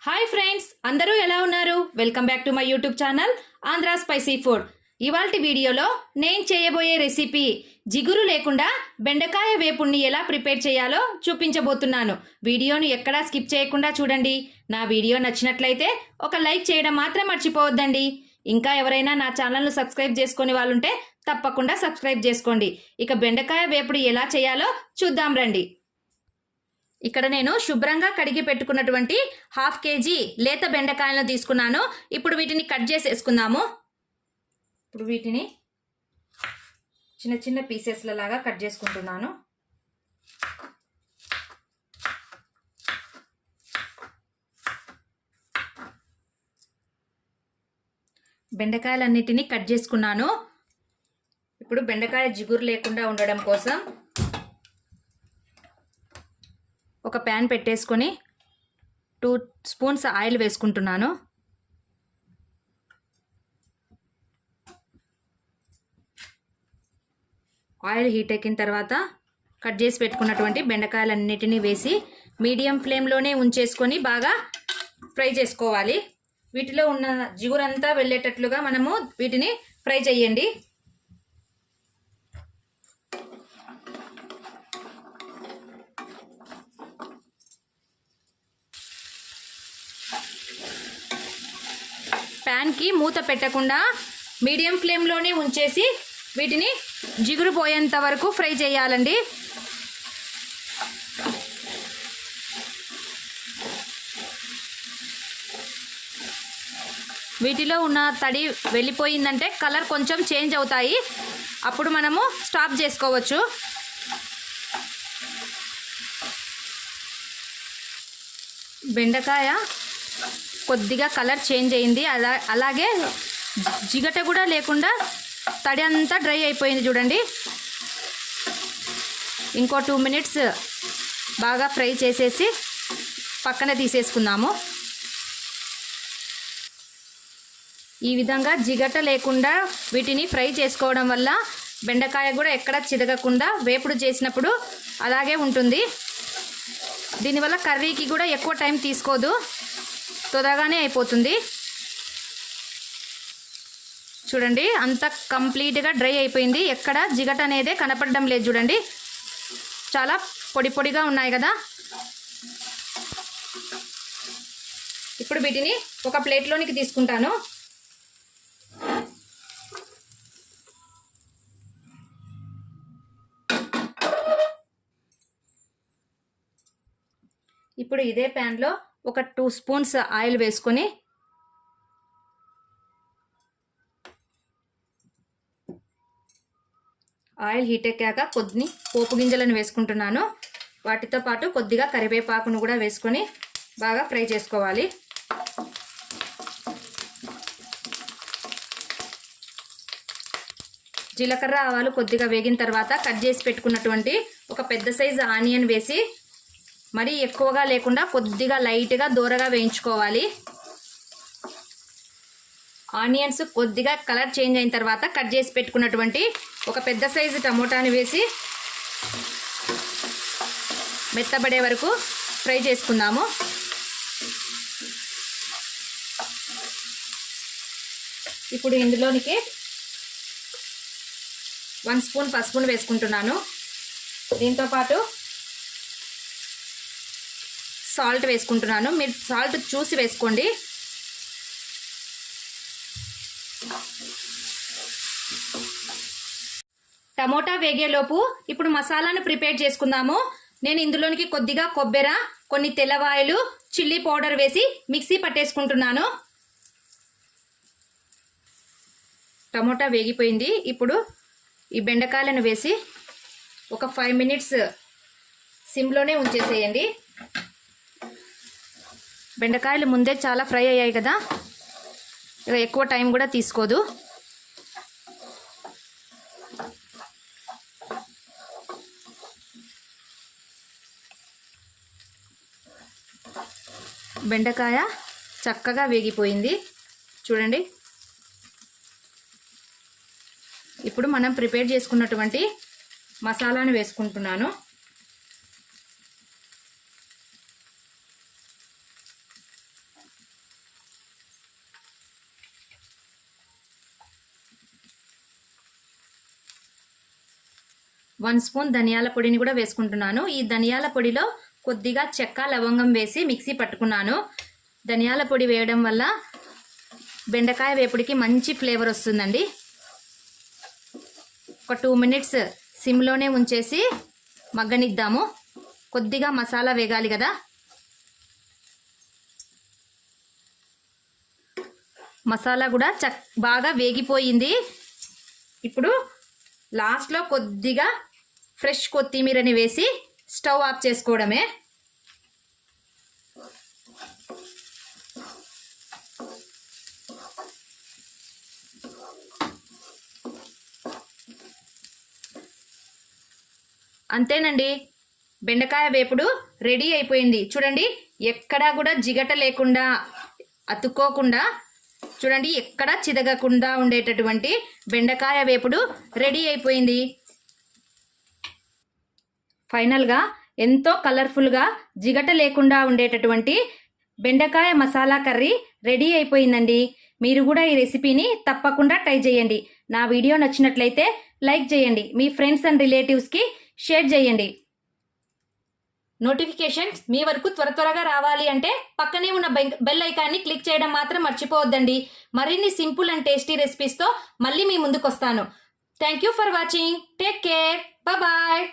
Hi friends, అందరూ ఎలా ఉన్నారు? Welcome back to my YouTube channel Andhra spicy food. ఇవాల్టి వీడియోలో నేను చేయబోయే రెసిపీ జిగురు లేకుండా బెండకాయ వేపుడిని ఎలా ప్రిపేర్ చేయాలో చూపించబోతున్నాను. వీడియోను ఎక్కడా స్కిప్ చేయకుండా చూడండి. నా వీడియో నచ్చినట్లయితే ఒక లైక్ చేయడం మాత్రం మర్చిపోవద్దండి. ఇంకా ఎవరైనా నా ఛానల్ను సబ్స్క్రైబ్ చేసుకునే వాళ్ళుంటే తప్పకుండా సబ్స్క్రైబ్ చేసుకోండి. ఇక బెండకాయ వేపుడు ఎలా చేయాలో చూద్దాం రండి. ఇక్కడ నేను శుభ్రంగా కడిగి పెట్టుకున్నటువంటి 1/2 kg లేత బెండకాయలను తీసుకున్నాను. ఇప్పుడు వీటిని కట్ చేసేసుకుందాము. ఇప్పుడు వీటిని చిన్న చిన్న పీసెస్ల లాగా కట్ చేసుకుంటున్నాను. బెండకాయలన్నిటిని కట్ చేసుకున్నాను. ఇప్పుడు బెండకాయ జిగురు లేకుండా ఉండడం కోసం ఒక ప్యాన్ పెట్టేసుకొని 2 స్పూన్స్ ఆయిల్ వేసుకుంటున్నాను. ఆయిల్ హీట్ ఎక్కిన తర్వాత కట్ చేసి పెట్టుకున్నటువంటి బెండకాయలన్నిటినీ వేసి మీడియం ఫ్లేమ్లోనే ఉంచేసుకొని బాగా ఫ్రై చేసుకోవాలి. వీటిలో ఉన్న జిగురంతా వెళ్ళేటట్లుగా మనము వీటిని ఫ్రై చేయండి. ప్యాన్కి మూత పెట్టకుండా మీడియం ఫ్లేమ్లోనే ఉంచేసి వీటిని జిగురు పోయేంత వరకు ఫ్రై చేయాలండి. వీటిలో ఉన్న తడి వెళ్ళిపోయిందంటే కలర్ కొంచెం చేంజ్ అవుతాయి. అప్పుడు మనము స్టాప్ చేసుకోవచ్చు. బెండకాయ కొద్దిగా కలర్ చేంజ్ అయింది. అలాగే జిగట కూడా లేకుండా తడి అంతా డ్రై అయిపోయింది చూడండి. ఇంకో 2 minutes బాగా ఫ్రై చేసేసి పక్కన తీసేసుకుందాము. ఈ విధంగా జిగట లేకుండా వీటిని ఫ్రై చేసుకోవడం వల్ల బెండకాయ కూడా ఎక్కడ చిదగకుండా వేపుడు చేసినప్పుడు అలాగే ఉంటుంది. దీనివల్ల కర్రీకి కూడా ఎక్కువ టైం తీసుకోదు, త్వరగానే అయిపోతుంది. చూడండి, అంత కంప్లీట్గా డ్రై అయిపోయింది. ఎక్కడ జిగట అనేదే కనపడడం లేదు చూడండి. చాలా పొడి పొడిగా ఉన్నాయి కదా. ఇప్పుడు వీటిని ఒక ప్లేట్లోనికి తీసుకుంటాను. ఇప్పుడు ఇదే ప్యాన్లో ఒక 2 స్పూన్స్ ఆయిల్ వేసుకొని ఆయిల్ హీట్ ఎక్కాక కొన్ని పోపు గింజలను వేసుకుంటున్నాను. వాటితో పాటు కొద్దిగా కరివేపాకును కూడా వేసుకొని బాగా ఫ్రై చేసుకోవాలి. జీలకర్ర ఆవాలు కొద్దిగా వేగిన తర్వాత కట్ చేసి పెట్టుకున్నటువంటి ఒక పెద్ద సైజు ఆనియన్ వేసి మరీ ఎక్కువగా లేకుండా కొద్దిగా లైట్గా దూరగా వేయించుకోవాలి. ఆనియన్స్ కొద్దిగా కలర్ చేంజ్ అయిన తర్వాత కట్ చేసి పెట్టుకున్నటువంటి ఒక పెద్ద సైజు టమోటాని వేసి మెత్తబడే వరకు ఫ్రై చేసుకుందాము. ఇప్పుడు ఇందులోనికి 1 స్పూన్ పసుపును వేసుకుంటున్నాను. దీంతోపాటు సాల్ట్ వేసుకుంటున్నాను. మీరు సాల్ట్ చూసి వేసుకోండి. టమోటా వేగేలోపు ఇప్పుడు మసాలాను ప్రిపేర్ చేసుకుందాము. నేను ఇందులోనికి కొద్దిగా కొబ్బరి, కొన్ని తెల్లవాయలు, చిల్లీ పౌడర్ వేసి మిక్సీ పట్టేసుకుంటున్నాను. టమోటా వేగిపోయింది. ఇప్పుడు ఈ బెండకాయలను వేసి ఒక 5 minutes సిమ్లోనే ఉంచేసేయండి. బెండకాయలు ముందే చాలా ఫ్రై అయ్యాయి కదా, ఇక ఎక్కువ టైం కూడా తీసుకోదు. బెండకాయ చక్కగా వేగిపోయింది చూడండి. ఇప్పుడు మనం ప్రిపేర్ చేసుకున్నటువంటి మసాలాను వేసుకుంటున్నాను. 1 స్పూన్ ధనియాల పొడిని కూడా వేసుకుంటున్నాను. ఈ ధనియాల పొడిలో కొద్దిగా చెక్క లవంగం వేసి మిక్సీ పట్టుకున్నాను. ధనియాల పొడి వేయడం వల్ల బెండకాయ వేపుడికి మంచి ఫ్లేవర్ వస్తుందండి. ఒక 2 మినిట్స్ సిమ్లోనే ఉంచేసి మగ్గనిద్దాము. కొద్దిగా మసాలా వేగాలి కదా. మసాలా కూడా బాగా వేగిపోయింది. ఇప్పుడు లాస్ట్లో కొద్దిగా ఫ్రెష్ కొత్తిమీరని వేసి స్టవ్ ఆఫ్ చేసుకోవడమే. అంతేనండి, బెండకాయ వేపుడు రెడీ అయిపోయింది. చూడండి, ఎక్కడా కూడా జిగట లేకుండా, అతుక్కోకుండా, చూడండి ఎక్కడా చిదగకుండా ఉండేటటువంటి బెండకాయ వేపుడు రెడీ అయిపోయింది. ఫైనల్గా ఎంతో కలర్ఫుల్గా జిగట లేకుండా ఉండేటటువంటి బెండకాయ మసాలా కర్రీ రెడీ అయిపోయిందండి. మీరు కూడా ఈ రెసిపీని తప్పకుండా ట్రై చేయండి. నా వీడియో నచ్చినట్లయితే లైక్ చేయండి. మీ ఫ్రెండ్స్ అండ్ రిలేటివ్స్కి షేర్ చేయండి. నోటిఫికేషన్స్ మీ వరకు త్వరగా రావాలి అంటే పక్కనే ఉన్న బెల్ ఐకాన్ని క్లిక్ చేయడం మాత్రం మర్చిపోవద్దండి. మరిన్ని సింపుల్ అండ్ టేస్టీ రెసిపీస్తో మళ్ళీ మీ ముందుకు వస్తాను. Thank you for watching. Take care. Bye.